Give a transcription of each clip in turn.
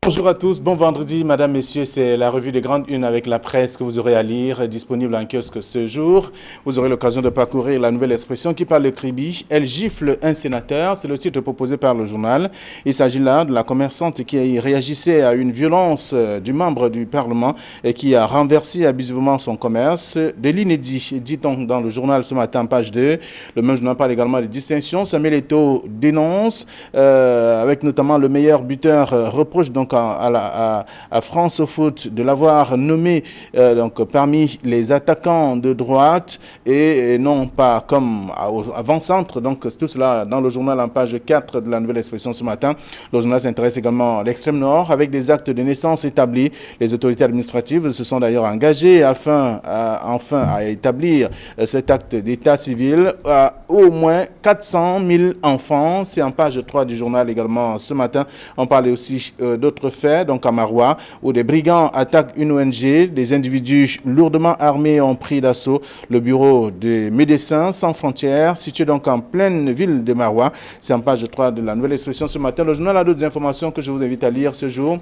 Bonjour à tous, bon vendredi, madame, messieurs, c'est la revue des grandes unes avec la presse que vous aurez à lire, disponible en kiosque ce jour. Vous aurez l'occasion de parcourir la nouvelle expression qui parle de Kribi. Elle gifle un sénateur, c'est le titre proposé par le journal. Il s'agit là de la commerçante qui réagissait à une violence du membre du Parlement et qui a renversé abusivement son commerce. De l'inédit, dit-on dans le journal ce matin, page 2. Le même journal parle également des distinctions. Samuel Eto'o dénonce, avec notamment le meilleur buteur, reproche donc à France au Foot de l'avoir nommé donc parmi les attaquants de droite et non pas comme avant-centre. Donc tout cela dans le journal en page 4 de la nouvelle expression ce matin. Le journal s'intéresse également à l'extrême nord avec des actes de naissance établis. Les autorités administratives se sont d'ailleurs engagées enfin à établir cet acte d'état civil à au moins 400 000 enfants. C'est en page 3 du journal également ce matin. On parlait aussi d'autres faits, donc à Maroua, où des brigands attaquent une ONG. Des individus lourdement armés ont pris d'assaut le bureau des Médecins Sans Frontières, situé donc en pleine ville de Maroua. C'est en page 3 de la nouvelle expression ce matin. Le journal a d'autres informations que je vous invite à lire ce jour.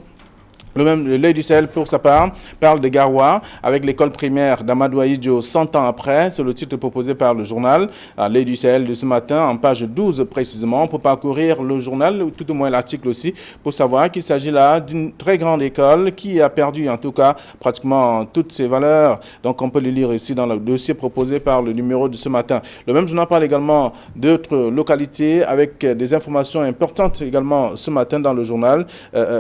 L'œil du Sahel, pour sa part, parle de Garoua avec l'école primaire d'Amadou Ahidjo 100 ans après. C'est le titre proposé par le journal. L'œil du Sahel de ce matin, en page 12 précisément, pour parcourir le journal, ou tout au moins l'article aussi, pour savoir qu'il s'agit là d'une très grande école qui a perdu en tout cas pratiquement toutes ses valeurs. Donc on peut le lire ici dans le dossier proposé par le numéro de ce matin. Le même journal parle également d'autres localités avec des informations importantes également ce matin dans le journal,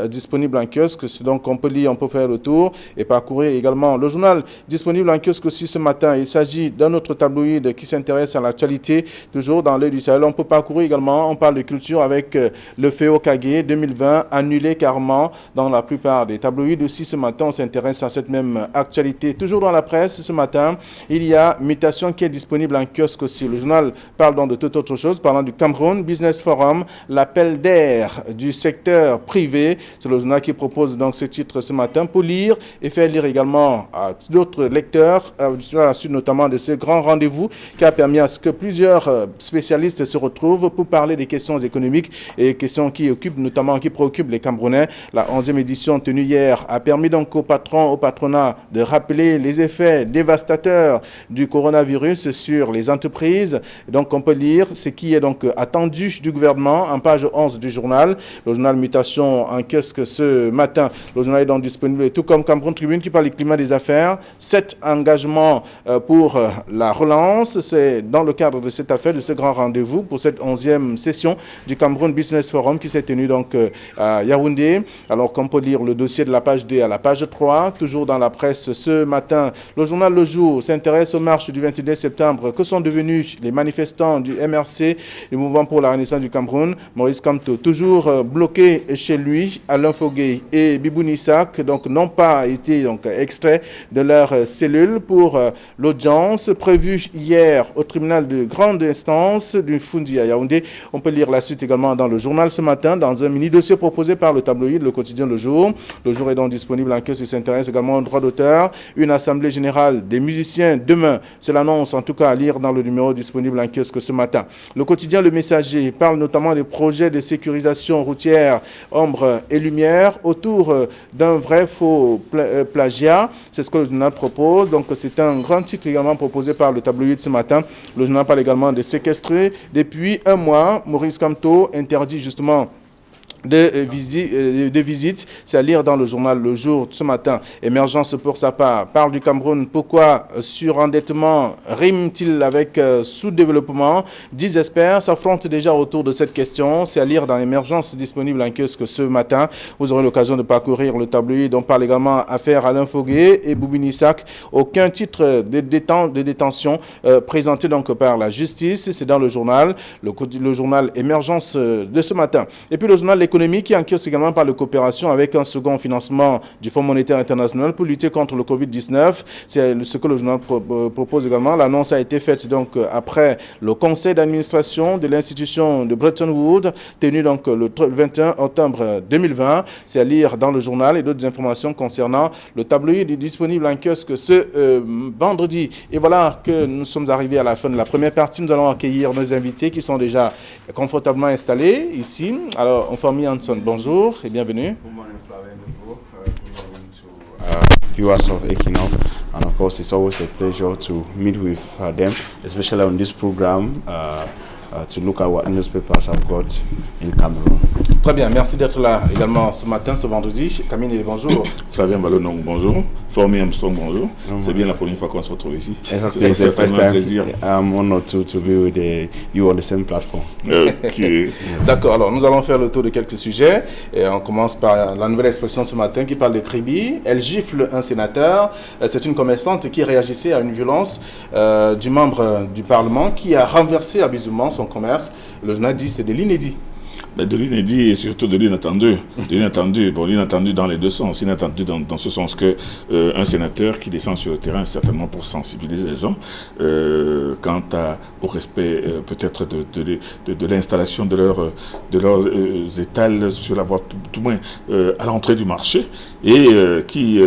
disponible en kiosque. Donc on peut lire, on peut faire le tour et parcourir également le journal disponible en kiosque aussi ce matin. Il s'agit d'un autre tabloïd qui s'intéresse à l'actualité, toujours dans l'œil du Sahel. On peut parcourir également, on parle de culture avec le Féo Kagé 2020 annulé carrément dans la plupart des tabloïds. Aussi ce matin, on s'intéresse à cette même actualité. Toujours dans la presse ce matin, il y a Mutation qui est disponible en kiosque aussi. Le journal parle donc de toute autre chose, parlant du Cameroun Business Forum, l'appel d'air du secteur privé. C'est le journal qui propose donc ce titre ce matin pour lire et faire lire également à d'autres lecteurs sur la suite notamment de ce grand rendez-vous qui a permis à ce que plusieurs spécialistes se retrouvent pour parler des questions économiques et questions qui occupent notamment, qui préoccupent les Camerounais. La 11e édition tenue hier a permis donc au patronat de rappeler les effets dévastateurs du coronavirus sur les entreprises. Donc on peut lire ce qui est donc attendu du gouvernement en page 11 du journal. Le journal Mutation en kiosque ce matin. Le journal est donc disponible, tout comme Cameroun Tribune qui parle du climat des affaires. 7 engagements pour la relance. C'est dans le cadre de cette affaire, de ce grand rendez-vous pour cette 11e session du Cameroun Business Forum qui s'est tenue donc à Yaoundé. Alors qu'on peut lire le dossier de la page 2 à la page 3, toujours dans la presse ce matin. Le journal Le Jour s'intéresse aux marches du 22 septembre. Que sont devenus les manifestants du MRC, le Mouvement pour la Renaissance du Cameroun? Maurice Kamto, toujours bloqué chez lui, Alain Foguet et Bibouni Sak, donc n'ont pas été donc extraits de leur cellule pour l'audience prévue hier au tribunal de grande instance du Foundi à Yaoundé. On peut lire la suite également dans le journal ce matin, dans un mini-dossier proposé par le tabloïd, le quotidien Le Jour. Le Jour est donc disponible en kiosque et s'intéresse également au droit d'auteur. Une assemblée générale des musiciens demain. C'est l'annonce en tout cas à lire dans le numéro disponible en kiosque ce matin. Le quotidien Le Messager parle notamment des projets de sécurisation routière ombre et lumière autour d'un vrai faux plagiat. C'est ce que le journal propose. Donc c'est un grand titre également proposé par le tabloïd ce matin. Le journal parle également de séquestrer. Depuis un mois, Maurice Kamto interdit justement de visite, c'est à lire dans le journal Le Jour ce matin. Émergence pour sa part parle du Cameroun. Pourquoi surendettement rime-t-il avec sous-développement? 10 experts s'affrontent déjà autour de cette question. C'est à lire dans Émergence disponible en kiosque ce matin. Vous aurez l'occasion de parcourir le tabloïd. On parle également affaire Alain Foguet et Bibouni Sak. Aucun titre de détention présenté donc par la justice. C'est dans le journal, le journal Émergence de ce matin. Et puis le journal L'économie qui enquête également par la coopération avec un second financement du Fonds monétaire international pour lutter contre le Covid-19. C'est ce que le journal propose également. L'annonce a été faite donc après le conseil d'administration de l'institution de Bretton Woods tenu donc le 21 octobre 2020. C'est à lire dans le journal et d'autres informations concernant le tabloïd est disponible en kiosque ce vendredi. Et voilà que nous sommes arrivés à la fin de la première partie. Nous allons accueillir nos invités qui sont déjà confortablement installés ici. Alors, on Hanson, bonjour et bienvenue. Good morning, Flavien. viewers of Equinox, and of course it's always a pleasure to meet with them, especially on this program, to look at what newspapers have got in Cameroon. Très bien, merci d'être là également ce matin, ce vendredi. Camille, bonjour. Flavien Ballon, bonjour. Formy Armstrong, bonjour. C'est bien la première fois qu'on se retrouve ici. Exactly. C'est un plaisir. I'm honored to be with you on the same platform. Okay. D'accord, alors nous allons faire le tour de quelques sujets. Et on commence par la nouvelle expression ce matin qui parle de Kribi. Elle gifle un sénateur. C'est une commerçante qui réagissait à une violence du membre du Parlement qui a renversé abusivement son commerce. Le journal dit c'est de l'inédit. De l'inédit et surtout de l'inattendu. De l'inattendu, bon, l'inattendu dans les deux sens. L'inattendu dans ce sens que un sénateur qui descend sur le terrain, certainement pour sensibiliser les gens quant au respect peut-être de l'installation de leurs étals sur la voie, tout moins à l'entrée du marché, et qui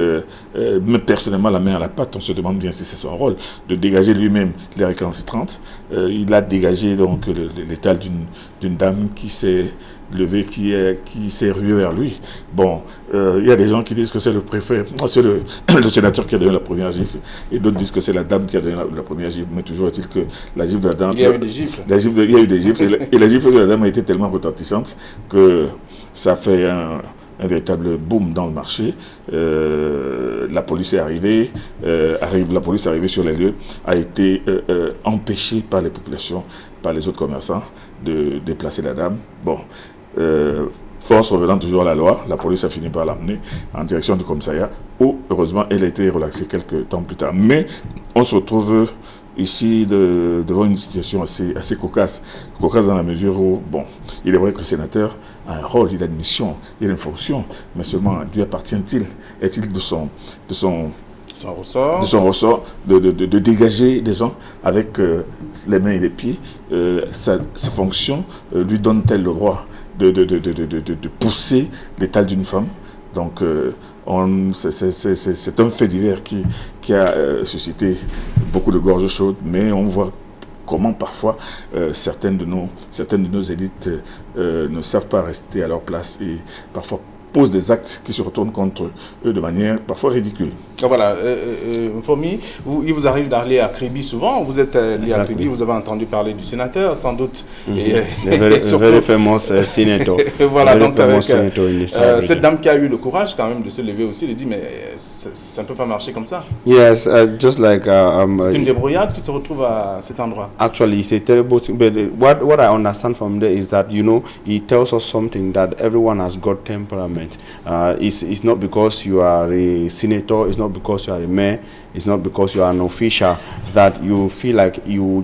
met personnellement la main à la pâte. On se demande bien si c'est son rôle de dégager lui-même les récalcitrantes. Il a dégagé donc l'étal d'une dame qui s'est levée, qui s'est ruée vers lui. Bon, il y a des gens qui disent que c'est le préfet, c'est le sénateur qui a donné la première gifle, et d'autres disent que c'est la dame qui a donné la première gifle, mais toujours est-il que la gifle de la dame... Il y a eu des gifles. Il y a eu des gifles, et la gifle de la dame a été tellement retentissante que ça fait un véritable boom dans le marché. La police est arrivée, la police est arrivée sur les lieux, a été empêchée par les populations, par les autres commerçants, de déplacer la dame. Bon, force revenant toujours à la loi, la police a fini par l'amener en direction du commissariat, où heureusement elle a été relaxée quelques temps plus tard. Mais on se retrouve ici devant une situation assez cocasse dans la mesure où, bon, il est vrai que le sénateur a un rôle, il a une mission, il a une fonction, mais seulement lui appartient-il, est-il de son ressort de dégager des gens avec les mains et les pieds. Sa fonction lui donne-t-elle le droit de pousser l'étal d'une femme? Donc c'est un fait divers qui a suscité beaucoup de gorges chaudes, mais on voit comment parfois certaines de nos élites ne savent pas rester à leur place et parfois posent des actes qui se retournent contre eux de manière parfois ridicule. Voilà, Formy, il vous arrive d'aller à Kribi souvent, vous êtes lié à Kribi, vous avez entendu parler du sénateur sans doute. Very famous senator. Voilà, donc avec cette dame qui a eu le courage quand même de se lever aussi, elle dit mais ça ne peut pas marcher comme ça. Yes, just like... c'est une débrouillade qui se retrouve à cet endroit. Actually, it's a terrible thing, but what I understand from there is that, you know, he tells us something that everyone has got temperament. It's not because you are a senator, it's not because you are a mayor, it's not because you are an official that you feel like you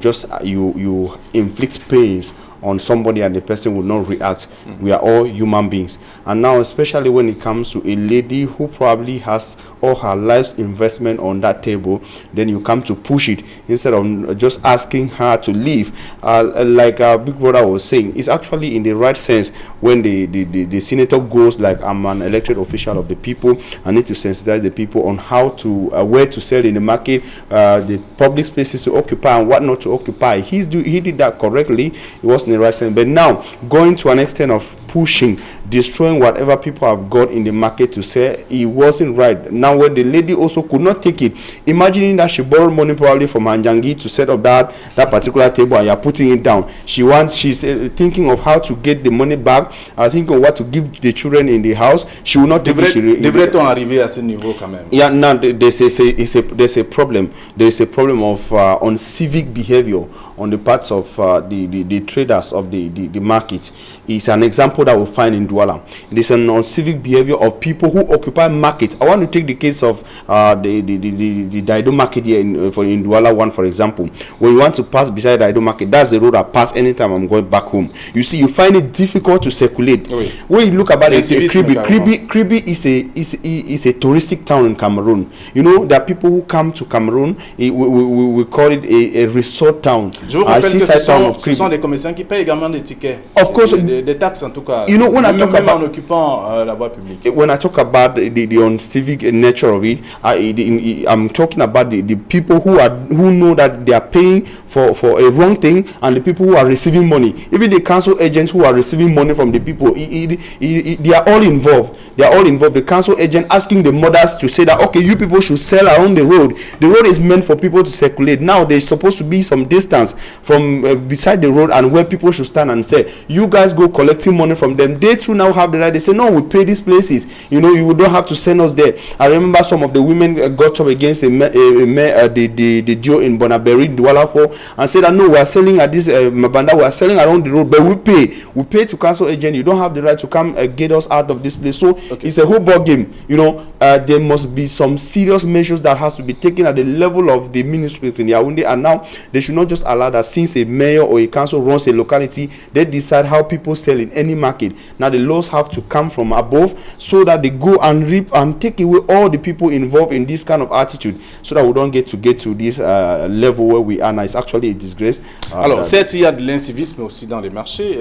inflict pains on somebody and the person will not react. We are all human beings, and now especially when it comes to a lady who probably has all her life's investment on that table, then you come to push it instead of just asking her to leave. Like our big brother was saying, it's actually in the right sense when the senator goes like, I'm an elected official of the people, I need to sensitize the people on how to where to sell in the market, the public spaces to occupy and what not to occupy. He did that correctly. It was in the right sense, but now going to an extent of pushing, destroying whatever people have got in the market to sell, it wasn't right. Now when the lady also could not take it, imagining that she borrowed money probably from Anjangi to set up that particular table and you're putting it down, she's thinking of how to get the money back, thinking of what to give the children in the house. She will not take it. Devrait-on arriver à ce niveau quand même? Yeah, now there's a problem. There's a problem of uncivic behavior on the parts of the traders of the market. It's an example that we find in Douala. It is an uncivic behavior of people who occupy markets. I want to take the case of the Daido market here in Douala one, for example. When you want to pass beside Daido market, that's the road I pass anytime I'm going back home. You see, you find it difficult to circulate. Oui. When you look about it, Kribi is a touristic town in Cameroon. You know, there are people who come to Cameroon. We call it a resort town. Je vous rappelle que ce sont des commerçants qui payent également des tickets. Of course, des taxes en tout cas. You know, when I talk about en occupant la voie publique. When I talk about the uncivic nature of it, I'm talking about the people who know that they are paying for a wrong thing, and the people who are receiving money. Even the council agents who are receiving money from the people, they are all involved. They are all involved. The council agent asking the mothers to say that, okay, you people should sell around the road. The road is meant for people to circulate. Now there's supposed to be some distance from beside the road and where people should stand and say, you guys go collecting money from them. They too now have the right. They say, no, we pay these places. You know, you don't have to send us there. I remember some of the women got up against the Joe in Bonaberi, Douala 4, and said that no, we are selling at this Mabanda, we are selling around the road, but we pay to council agent. You don't have the right to come get us out of this place. So it's a whole ball game. You know, there must be some serious measures that has to be taken at the level of the ministries in Yaoundé, and now they should not just allow that since a mayor or a council runs a locality, they decide how people sell in any market. Now the laws have to come from above so that they go and reap and take away all the people involved in this kind of attitude, so that we don't get to this level where we are now. It's actually a disgrace. Alors, certes, il y a de l'incivisme aussi dans les marchés,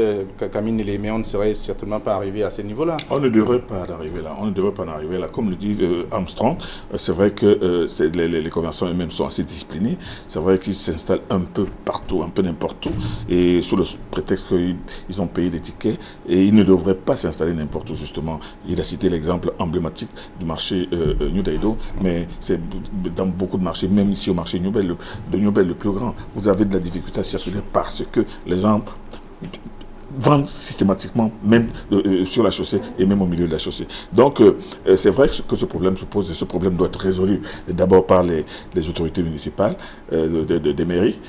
Kamine, mais on ne serait certainement pas arrivé à ce niveau-là. On ne devrait pas en arriver là. On ne devrait pas en arriver là. Comme le dit Armstrong, c'est vrai que les commerçants eux-mêmes sont assez disciplinés. C'est vrai qu'ils s'installent un peu partout, un peu n'importe où, et sous le prétexte qu'ils ont payé des tickets, et ils ne devraient pas s'installer n'importe où, justement. Il a cité l'exemple emblématique du marché New Daido, mais c'est dans beaucoup de marchés, même ici au marché New Bell, le plus grand, vous avez de la difficulté à circuler parce que les gens vendent systématiquement, même sur la chaussée et même au milieu de la chaussée. Donc, c'est vrai que ce problème se pose, et ce problème doit être résolu d'abord par les autorités municipales, des mairies,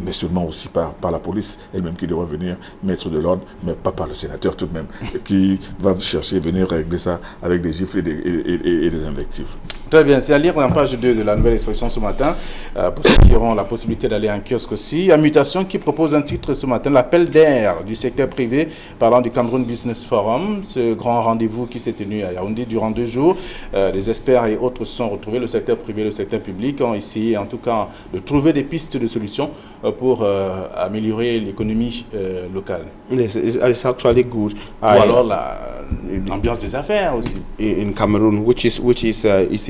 mais seulement aussi par la police elle-même, qui devrait venir mettre de l'ordre, mais pas par le sénateur tout de même, qui va chercher venir régler ça avec des gifles et des invectives. Très bien, c'est à lire en page 2 de la Nouvelle Expression ce matin, pour ceux qui auront la possibilité d'aller en kiosque aussi. Mutation qui propose un titre ce matin, l'appel d'air du secteur privé, parlant du Cameroun Business Forum, ce grand rendez-vous qui s'est tenu à Yaoundé durant 2 jours. Les experts et autres se sont retrouvés, le secteur privé et le secteur public ont essayé en tout cas de trouver des pistes de solutions pour améliorer l'économie locale. It's actually good. Ou alors l'ambiance des affaires aussi. In Cameroon, which is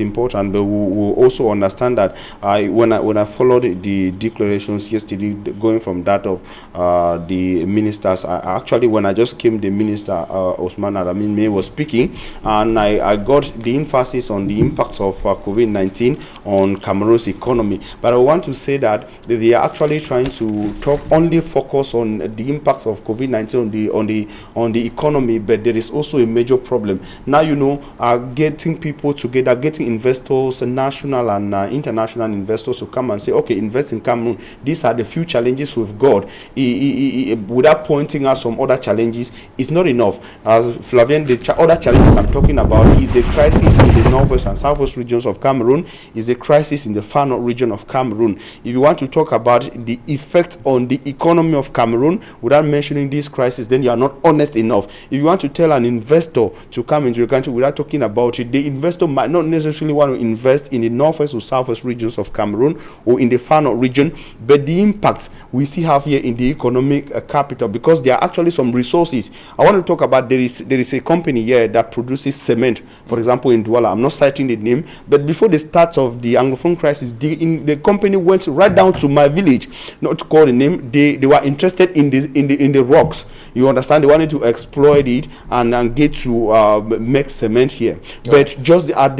important, but we also understand that when I followed the declarations yesterday, going from that of the ministers, actually when I just came, the minister Osman Aramin May was speaking, and I got the emphasis on the impacts of COVID-19 on Cameroon's economy. But I want to say that they are actually trying to only focus on the impacts of COVID-19 on the economy, but there is also a major problem now. You know, getting people together, getting investors, national and international investors, to come and say, okay, invest in Cameroon. These are the few challenges we've got. Without pointing out some other challenges, it's not enough. Flavien, the other challenges I'm talking about is the crisis in the northwest and southwest regions of Cameroon, is the crisis in the far north region of Cameroon. If you want to talk about the effect on the economy of Cameroon without mentioning this crisis, then you are not honest enough. If you want to tell an investor to come into the country without talking about it, the investor might not necessarily want to invest in the northwest or southwest regions of Cameroon or in the far north region, but the impacts we see have here in the economic capital, because there are actually some resources. I want to talk about, there is a company here that produces cement, for example, in Douala. I'm not citing the name, but before the start of the Anglophone crisis, the company went right down to my village, not to call the name. They were interested in the rocks. You understand? They wanted to exploit it and get to make cement here. Yeah. But just as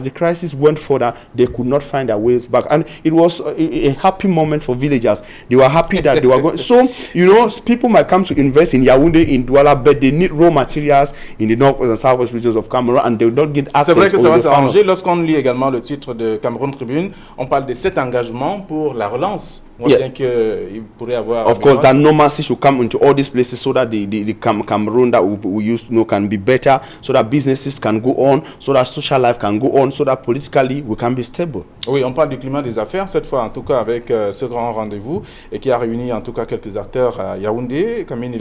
the crisis went further, they could not find their ways back, and it was a happy moment for villagers. They were happy that they were going. So you know, people might come to invest in Yaoundé, in Douala, but they need raw materials in the north and southwest regions of Cameroon, and they will not get access. C'est vrai que ça va s'arranger. Lorsqu'on lit également le titre de Cameroon Tribune, on parle de 7 engagements pour la relance. Il pourrait avoir. Of course, that normalcy should come into all these places, so that the Cameroon that we used to know can be better, so that businesses can go on, so that social life can go on, so that politically we can be stable. Oui, on parle du climat des affaires cette fois, en tout cas avec ce grand rendez-vous, et qui a réuni en tout cas quelques acteurs à Yaoundé. Kamine,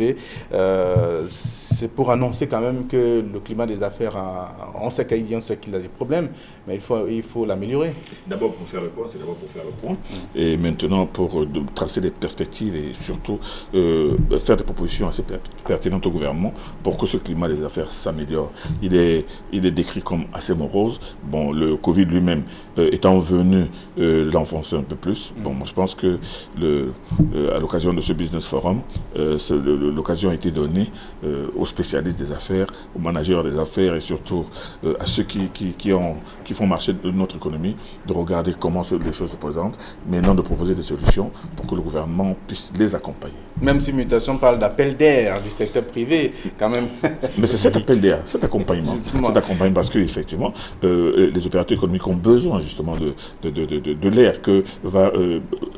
c'est pour annoncer quand même que le climat des affaires, on sait qu'il a des problèmes, mais il faut l'améliorer. D'abord pour faire le point, et maintenant pour pour tracer des perspectives et surtout faire des propositions assez pertinentes au gouvernement pour que ce climat des affaires s'améliore. Il est décrit comme assez morose. Bon, le Covid lui-même étant venu l'enfoncer un peu plus. Bon, moi je pense que à l'occasion de ce Business Forum, l'occasion a été donnée aux spécialistes des affaires, aux managers des affaires et surtout à ceux qui font marcher notre économie, de regarder comment les choses se présentent, mais non de proposer des solutions pour que le gouvernement puisse les accompagner. Même si Mutation parle d'appel d'air du secteur privé, quand même. Mais c'est cet appel d'air, cet accompagnement parce qu'effectivement, les opérateurs économiques ont besoin justement de l'air que va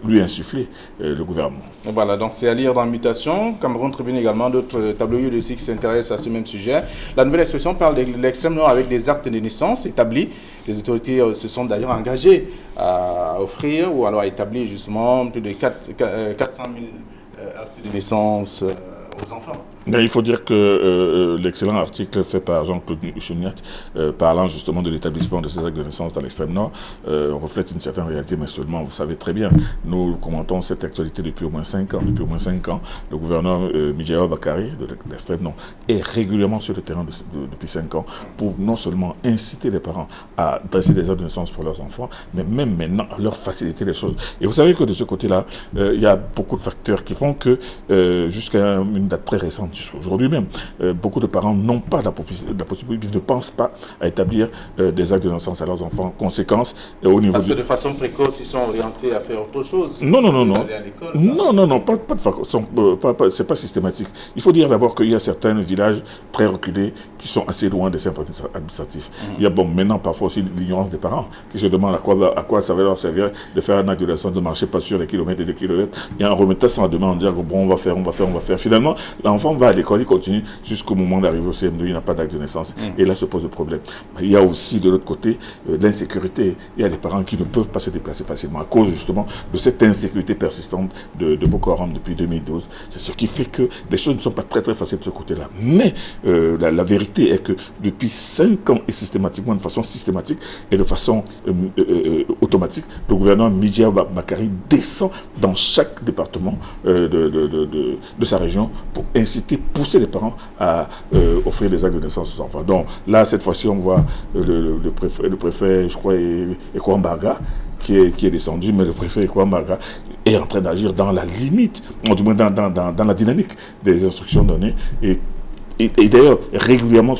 lui insuffler le gouvernement. Voilà, donc c'est à lire dans Mutation. Cameroun Tribune également, d'autres tabloïds aussi qui s'intéressent à ce même sujet. La nouvelle expression parle de l'extrême nord avec des actes de naissance établis. Les autorités se sont d'ailleurs engagées à offrir ou alors à établir justement plus de 400 000 actes de naissance aux enfants. Mais il faut dire que l'excellent article fait par Jean-Claude Chouniat, parlant justement de l'établissement de ces actes de naissance dans l'extrême nord, reflète une certaine réalité, mais seulement, vous savez très bien, nous commentons cette actualité depuis au moins 5 ans. Depuis au moins 5 ans, le gouverneur Midjao Bakari de l'extrême nord est régulièrement sur le terrain depuis 5 ans pour non seulement inciter les parents à dresser des actes de naissance pour leurs enfants, mais même maintenant à leur faciliter les choses. Et vous savez que de ce côté-là, il y a beaucoup de facteurs qui font que jusqu'à une date très récente, jusqu'aujourd'hui même, beaucoup de parents n'ont pas la possibilité, ils ne pensent pas à établir des actes de naissance à leurs enfants. Conséquence, au niveau parce que de façon précoce, ils sont orientés à faire autre chose. Non, pas de façon, c'est pas systématique. Il faut dire d'abord qu'il y a certains villages très reculés qui sont assez loin des centres administratifs. Il y a maintenant parfois aussi l'ignorance des parents qui se demandent à quoi ça va leur servir de faire un acte de naissance, de marcher pas sur des kilomètres et des kilomètres. Il y a un remettant sans demain en disant bon, on va faire. Finalement, l'enfant va à l'école, il continue jusqu'au moment d'arriver au CM2, il n'a pas d'acte de naissance. Et là se pose le problème. Mais il y a aussi de l'autre côté l'insécurité. Il y a des parents qui ne peuvent pas se déplacer facilement à cause justement de cette insécurité persistante de Boko Haram depuis 2012. C'est ce qui fait que les choses ne sont pas très très faciles de ce côté-là. Mais la vérité est que depuis 5 ans et systématiquement, de façon systématique et de façon automatique, le gouvernement Midjao Bakari descend dans chaque département de sa région pour inciter, pousser les parents à offrir des actes de naissance aux enfants. Donc là, cette fois-ci, on voit le préfet, je crois, Ekwambaga, qui est descendu, mais le préfet Ekwambaga est en train d'agir dans la limite, du moins dans la dynamique des instructions données, et d'ailleurs régulièrement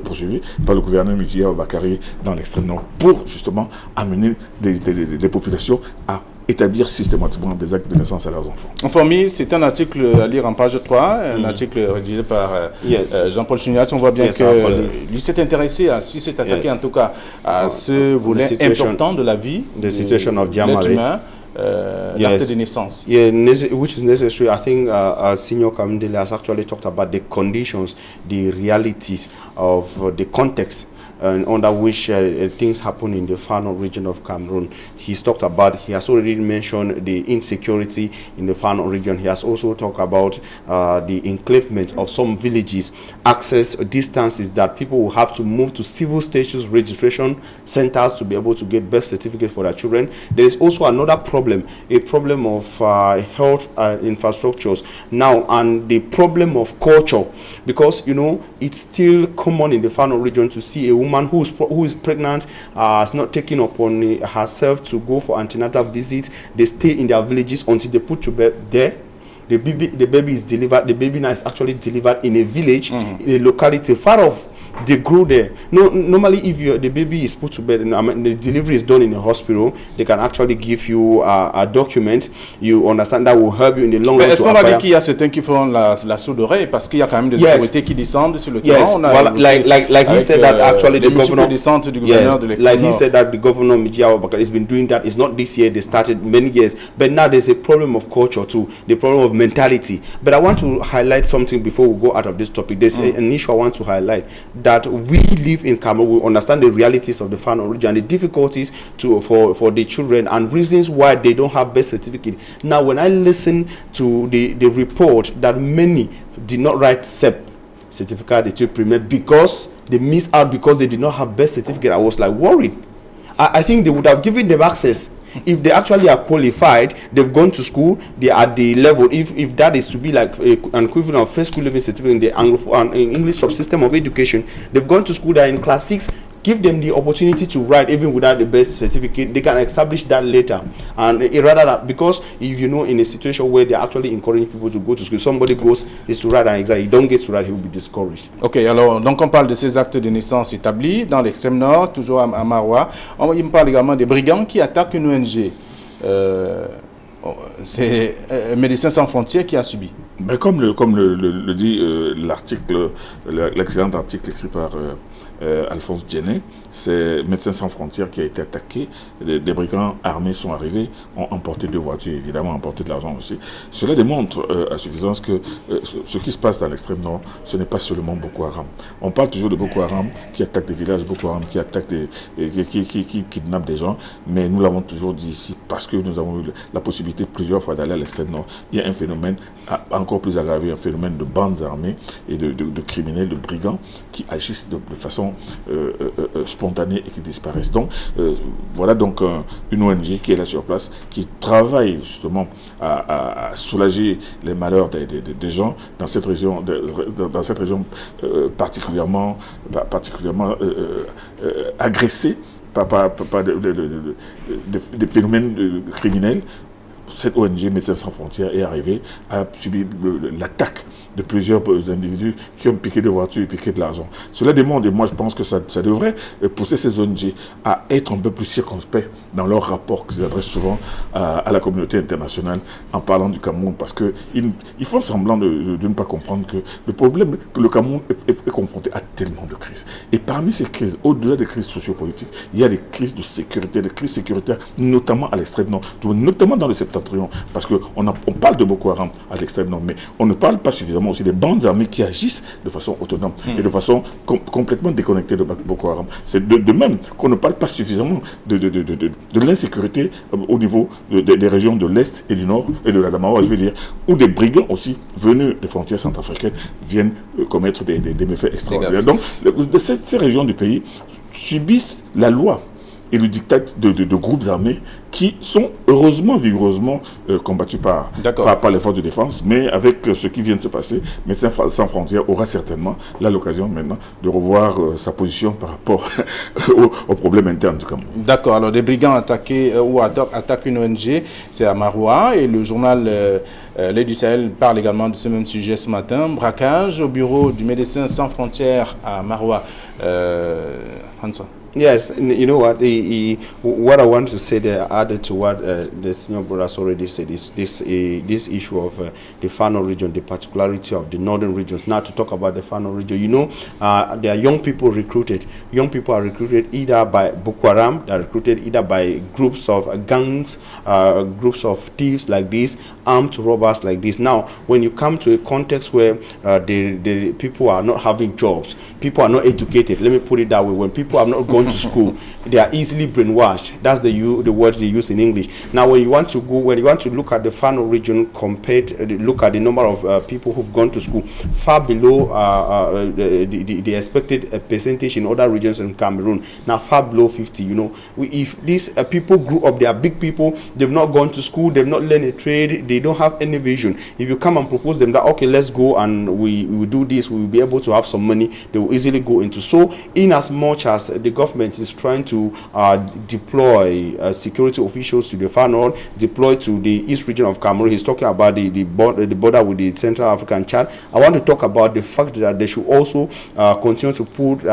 poursuivi par le gouverneur Midjao Bakari dans l'extrême nord pour justement amener les populations à établir systématiquement des actes de naissance à leurs enfants. Informi, c'est un article à lire en page 3, un article rédigé par Jean-Paul Chouniat. On voit bien que lui s'est intéressé, s'il s'est attaqué en tout cas à ce volet important de la vie, the situation of l'être humain. L'acte de naissance. Yeah, which is necessary. I think Senior Kamdele has actually talked about the conditions, the realities of the context under which things happen in the far north region of Cameroon. He has already mentioned the insecurity in the far north region. He has also talked about the enclavement of some villages, access distances that people will have to move to civil stations registration centers to be able to get birth certificates for their children. There is also another problem, a problem of health infrastructures now, and the problem of culture, because it's still common in the far north region to see a woman who is pregnant, has not taken upon herself to go for antenatal visits. They stay in their villages until they put to bed there. The baby is delivered. The baby now is actually delivered in a village, in a locality far off. They grow there. Normally, if the baby is put to bed, the delivery is done in a hospital, they can actually give you a document. You understand that will help you in the long run. Est-ce qu'on va dire qu'il y a certains qui font la sourde oreille parce qu'il y a quand même des autorités qui descendent sur le terrain? Yes, like he said that actually the governor descente du gouverneur de l'extrême nord. Like he said that the governor Midjao Bakari has been doing that. It's not this year; they started many years. But now there's a problem of culture too, the problem of mentality. But I want to highlight something before we go out of this topic. There's an issue I want to highlight, that we live in Cameroon, we understand the realities of the far north region, the difficulties for the children, and reasons why they don't have birth certificate. Now, when I listen to the report that many did not write CEP, certificate d'études primaires, because they missed out because they did not have birth certificate, I was like worried. I think they would have given them access. If they actually are qualified, they've gone to school, they are at the level, if that is to be like an equivalent of first school living certificate in the English subsystem of education, they've gone to school, they're in class 6, give them the opportunity to write even without the birth certificate. They can establish that later. And rather that, because if you know in a situation where they're actually encouraging people to go to school, somebody goes is to write an exam, he don't get to write, he will be discouraged. Ok, alors donc on parle de ces actes de naissance établis dans l'extrême nord, toujours à Maroua. Il me parle également des brigands qui attaquent une ONG. C'est Médecins sans frontières qui a subi. Mais comme le dit l'article, l'excellent article écrit par Alphonse Djené, c'est Médecins sans frontières qui a été attaqué. Des brigands armés sont arrivés, ont emporté 2 voitures, évidemment, emporté de l'argent aussi. Cela démontre à suffisance que ce qui se passe dans l'extrême nord, ce n'est pas seulement Boko Haram. On parle toujours de Boko Haram qui attaque des villages, Boko Haram qui attaque qui kidnappe des gens, mais nous l'avons toujours dit ici parce que nous avons eu la possibilité plusieurs fois d'aller à l'extrême nord. Il y a un phénomène encore plus aggravé, un phénomène de bandes armées et de criminels, de brigands qui agissent de façon spontanée et qui disparaissent. Donc voilà donc une ONG qui est là sur place, qui travaille justement à soulager les malheurs des gens dans cette région, particulièrement agressée par des phénomènes criminels. Cette ONG Médecins sans frontières est arrivée à subir l'attaque de plusieurs individus qui ont piqué des voitures et piqué de l'argent. Cela démontre, et moi je pense que ça devrait pousser ces ONG à être un peu plus circonspects dans leurs rapports qu'ils adressent souvent à la communauté internationale en parlant du Cameroun, parce qu'ils font semblant de ne pas comprendre que le problème, que le Cameroun est confronté à tellement de crises. Et parmi ces crises, au-delà des crises sociopolitiques, il y a des crises de sécurité, des crises sécuritaires, notamment à l'extrême nord, notamment dans le septentrion, parce qu'on parle de Boko Haram à l'extrême nord, mais on ne parle pas suffisamment aussi des bandes armées qui agissent de façon autonome et de façon complètement déconnectée de Boko Haram. C'est de même qu'on ne parle pas suffisamment de l'insécurité au niveau des régions de l'Est et du Nord et de l'Adamawa, je veux dire, où des brigands aussi venus des frontières centrafricaines viennent commettre des méfaits extraordinaires. Donc, ces régions du pays subissent la loi et le diktat de groupes armés qui sont heureusement, vigoureusement combattus par les forces de défense. Mais avec ce qui vient de se passer, Médecins sans frontières aura certainement l'occasion maintenant de revoir sa position par rapport aux problèmes internes du Cameroun. D'accord, alors des brigands attaquent une ONG, c'est à Maroua, et le journal L'Œil du Sahel parle également de ce même sujet ce matin. Braquage au bureau du Médecins sans frontières à Maroua. Hansa. Yes, you know what? What I want to say there, added to what the senior brother has already said, is this issue of the Fano region, the particularity of the northern regions. Now to talk about the Fano region, you know, there are young people recruited. Young people are recruited either by Boko Haram, they are recruited either by groups of gangs, groups of thieves like this, armed robbers like this. Now, when you come to a context where the people are not having jobs, people are not educated. Let me put it that way. When people have not gone to school, they are easily brainwashed. That's the word they use in English. Now, when you want to look at the Fano region, look at the number of people who've gone to school, far below the expected percentage in other regions in Cameroon. Now, far below 50. You know, if these people grew up, they are big people. They've not gone to school. They've not learned a trade. They don't have any vision. If you come and propose them that, okay, let's go and we will do this, we will be able to have some money, they will easily go into. So, in as much as the government is trying to deploy security officials to the far north, deploy to the east region of Cameroon. He's talking about the border with the Central African Chad. I want to talk about the fact that they should also continue to put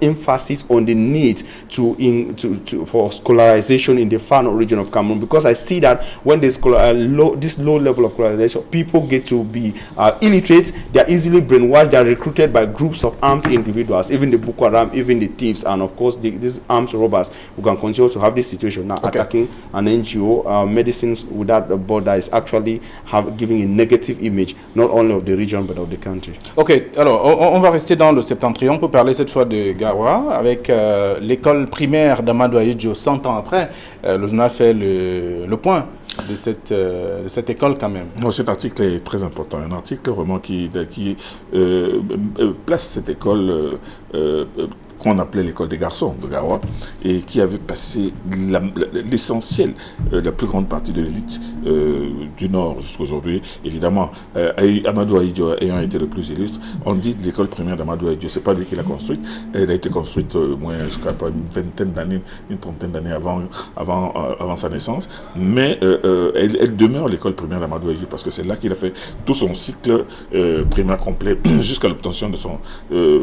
emphasis on the need for scholarization in the far north region of Cameroon, because I see that when this low level of scholarization, people get to be illiterate, they are easily brainwashed, they are recruited by groups of armed individuals, even the Boko Haram, even the thieves, and of course these armed robbers who can continue to have this situation now, attacking an NGO. Medicines Without the Border is actually giving a negative image not only of the region but of the country. Ok, alors on va rester dans le septentrion pour parler cette fois de Garoua avec l'école primaire d'Amadou Ahidjo 100 ans après. Le journal fait le point de cette école quand même. Non, cet article est très important, un article vraiment qui place cette école qu'on appelait l'école des garçons de Garoua, et qui avait passé l'essentiel, la plus grande partie de l'élite du Nord jusqu'à aujourd'hui. Évidemment, Amadou Ahidjo ayant été le plus illustre, on dit de l'école primaire d'Amadou Ahidjo, c'est pas lui qui l'a construite, elle a été construite jusqu'à une vingtaine d'années, une trentaine d'années avant sa naissance, mais elle demeure l'école primaire d'Amadou Ahidjo parce que c'est là qu'il a fait tout son cycle primaire complet jusqu'à l'obtention de son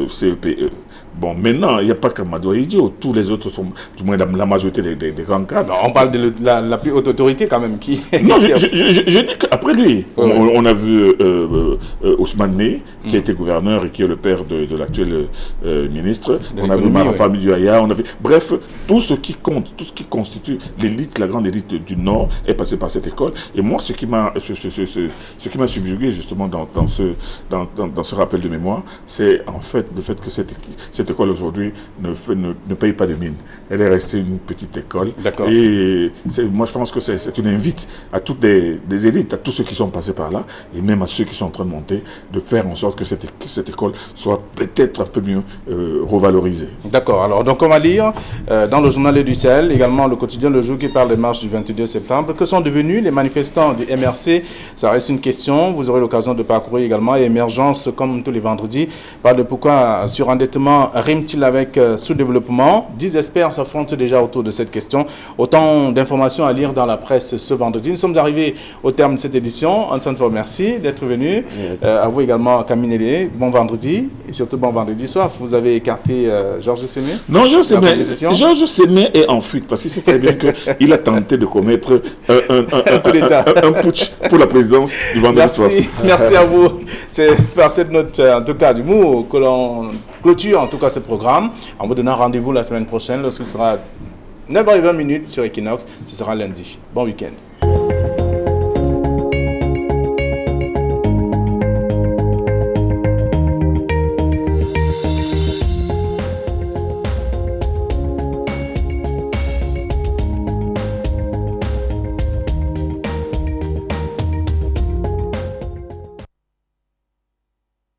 CEPE. Bon, maintenant, il n'y a pas qu'Amadou Ahidjo, tous les autres sont, du moins la majorité des grands cadres. Non, on parle de la plus haute autorité quand même qui... Non, je dis qu'après lui, on a vu Ousmane Ney, qui a été gouverneur et qui est le père de l'actuel ministre. On a vu Marafami Duaya, on a vu... Bref, tout ce qui compte, tout ce qui constitue l'élite, la grande élite du Nord est passé par cette école. Et moi, ce qui m'a subjugué justement dans ce rappel de mémoire, c'est en fait le fait que cette école aujourd'hui ne paye pas de mine. Elle est restée une petite école. D'accord. Et moi, je pense que c'est une invite à toutes les élites, à tous ceux qui sont passés par là, et même à ceux qui sont en train de monter, de faire en sorte que cette école soit peut-être un peu mieux revalorisée. D'accord. Alors, donc on va lire dans le journal du Sahel, également le quotidien Le Jour qui parle des marches du 22 septembre. Que sont devenus les manifestants du MRC? Ça reste une question. Vous aurez l'occasion de parcourir également. Et Émergence, comme tous les vendredis, parle de pourquoi surendettement rime-t-il avec sous-développement. 10 experts s'affrontent déjà autour de cette question. Autant d'informations à lire dans la presse ce vendredi. Nous sommes arrivés au terme de cette édition. Antoine, vous remercie d'être venu. À vous également, Camille Nélé. Bon vendredi et surtout bon vendredi soir. Vous avez écarté Georges Sémé? Non, Georges Sémé est en fuite parce qu'il sait très bien qu'il a tenté de commettre un putsch pour la présidence du vendredi soir. Merci à vous. C'est par cette note, en tout cas, d'humour que l'on clôture en tout cas ce programme en vous donnant rendez-vous la semaine prochaine lorsqu'il sera 9h20 sur Equinox. Ce sera lundi. Bon week-end.